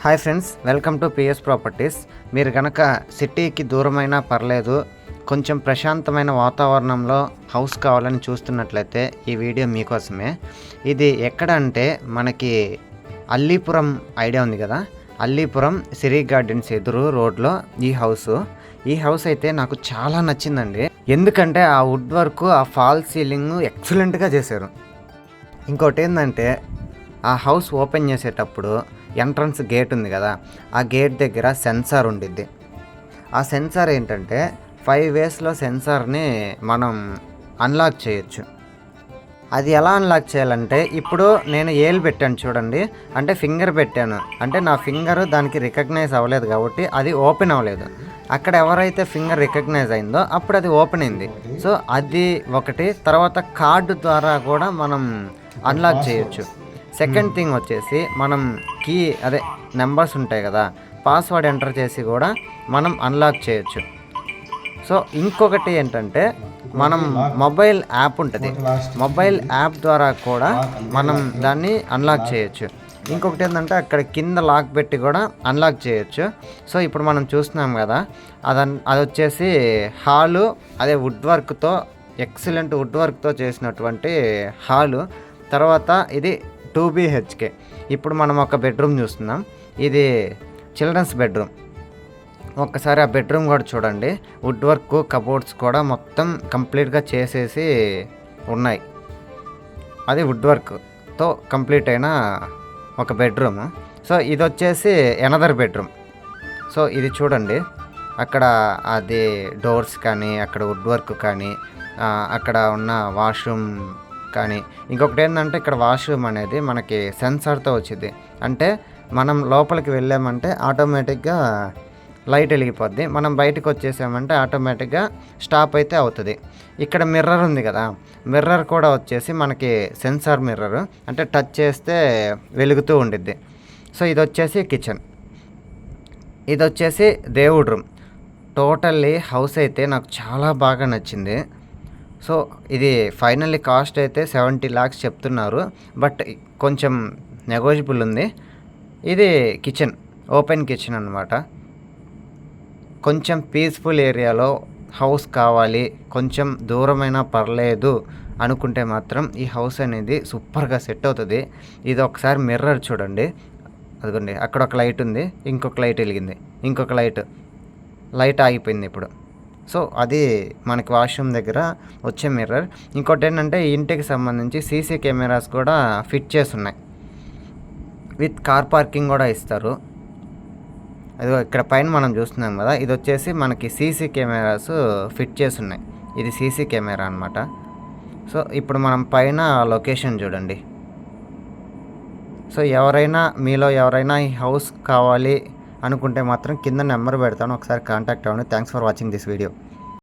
Hi friends, welcome to PS properties. మీరు కనుక సిటీకి దూరమైనా పర్లేదు, కొంచెం ప్రశాంతమైన వాతావరణంలో హౌస్ కావాలని చూస్తున్నట్లయితే ఈ వీడియో మీకోసమే. ఇది ఎక్కడ అంటే మనకి అల్లీపురం ఐడియా ఉంది కదా, అల్లీపురం సిరీ గార్డెన్స్ ఎదురు రోడ్లో ఈ హౌస్ అయితే నాకు చాలా నచ్చిందండి. ఎందుకంటే ఆ వుడ్ వర్క్, ఆ ఫాల్ సీలింగ్ ఎక్సలెంట్గా చేశారు. ఇంకోటి ఏంటంటే ఆ హౌస్ ఓపెన్ చేసేటప్పుడు ఎంట్రన్స్ గేట్ ఉంది కదా, ఆ గేట్ దగ్గర సెన్సార్ ఉండిద్ది. ఆ సెన్సార్ ఏంటంటే 5 వేస్లో సెన్సార్ని మనం అన్లాక్ చేయొచ్చు. అది ఎలా అన్లాక్ చేయాలంటే, ఇప్పుడు నేను ఏలు పెట్టాను చూడండి, అంటే ఫింగర్ పెట్టాను, అంటే నా ఫింగర్ దానికి రికగ్నైజ్ అవ్వలేదు కాబట్టి అది ఓపెన్ అవ్వలేదు. అక్కడ ఎవరైతే ఫింగర్ రికగ్నైజ్ అయిందో అప్పుడు అది ఓపెన్ అయింది. సో అది ఒకటి. తర్వాత కార్డు ద్వారా కూడా మనం అన్లాక్ చేయొచ్చు. సెకండ్ థింగ్ వచ్చేసి మనం కీ నెంబర్స్ ఉంటాయి కదా, పాస్వర్డ్ ఎంటర్ చేసి కూడా మనం అన్లాక్ చేయొచ్చు. సో ఇంకొకటి ఏంటంటే మనం మొబైల్ యాప్ ఉంటుంది, మొబైల్ యాప్ ద్వారా కూడా మనం దాన్ని అన్లాక్ చేయొచ్చు. ఇంకొకటి ఏంటంటే అక్కడ కింద లాక్ పెట్టి కూడా అన్లాక్ చేయొచ్చు. సో ఇప్పుడు మనం చూస్తున్నాం కదా, అది వచ్చేసి హాలు, వుడ్ వర్క్తో, ఎక్సలెంట్ వుడ్ వర్క్తో చేసినటువంటి హాలు. తర్వాత ఇది 2 BHK. ఇప్పుడు మనం ఒక బెడ్రూమ్ చూస్తున్నాం, ఇది చిల్డ్రన్స్ బెడ్రూమ్. ఒక్కసారి ఆ బెడ్రూమ్ కూడా చూడండి, వుడ్ వర్క్, కబోర్డ్స్ కూడా మొత్తం కంప్లీట్గా చేసేసి ఉన్నాయి. అది వుడ్ వర్క్తో కంప్లీట్ అయిన ఒక బెడ్రూమ్. సో ఇది వచ్చేసి ఎనదర్ బెడ్రూమ్. సో ఇది చూడండి, అక్కడ అది డోర్స్ కానీ, అక్కడ వుడ్ వర్క్ కానీ, అక్కడ ఉన్న వాష్రూమ్ కానీ. ఇంకొకటి ఏంటంటే ఇక్కడ వాష్రూమ్ అనేది మనకి సెన్సార్తో వచ్చింది. అంటే మనం లోపలికి వెళ్ళామంటే ఆటోమేటిక్గా లైట్ వెలిగిపోద్ది, మనం బయటకు వచ్చేసామంటే ఆటోమేటిక్గా స్టాప్ అయితే అవుతుంది. ఇక్కడ మిర్రర్ ఉంది కదా, మిర్రర్ కూడా వచ్చేసి మనకి సెన్సార్ మిర్రర్, అంటే టచ్ చేస్తే వెలుగుతూ ఉండిద్ది. సో ఇది వచ్చేసి కిచెన్, ఇది వచ్చేసి దేవుడి రూమ్. టోటల్లీ హౌస్ అయితే నాకు చాలా బాగా నచ్చింది. సో ఇది ఫైనల్లీ కాస్ట్ అయితే 70 lakhs చెప్తున్నారు, బట్ కొంచెం నెగోజిబుల్ ఉంది. ఇది కిచెన్, ఓపెన్ కిచెన్ అనమాట. కొంచెం పీస్ఫుల్ ఏరియాలో హౌస్ కావాలి, కొంచెం దూరమైనా పర్లేదు అనుకుంటే మాత్రం ఈ హౌస్ అనేది సూపర్గా సెట్ అవుతుంది. ఇది ఒకసారి మిర్రర్ చూడండి, అదిగోండి అక్కడ ఒక లైట్ ఉంది, ఇంకొక లైట్ వెలిగింది, ఇంకొక లైట్ ఆగిపోయింది ఇప్పుడు. సో అది మనకి వాష్రూమ్ దగ్గర వచ్చే మిర్రర్. ఇంకోటి ఏంటంటే ఇంటికి సంబంధించి సీసీ కెమెరాస్ కూడా ఫిట్ చేసి ఉన్నాయి, విత్ కార్ పార్కింగ్ కూడా ఇస్తారు. అదిగో ఇక్కడ పైన మనం చూస్తున్నాం కదా, ఇది వచ్చేసి మనకి సీసీ కెమెరాస్ ఫిట్ చేసి ఉన్నాయి. ఇది సీసీ కెమెరా అనమాట. సో ఇప్పుడు మనం పైన లొకేషన్ చూడండి. సో మీలో ఎవరైనా ఈ హౌస్ కావాలి అనుకుంటే మాత్రం కింద నెంబర్ పెడతాను, ఒకసారి కాంటాక్ట్ అవ్వండి. Thanks for watching this video.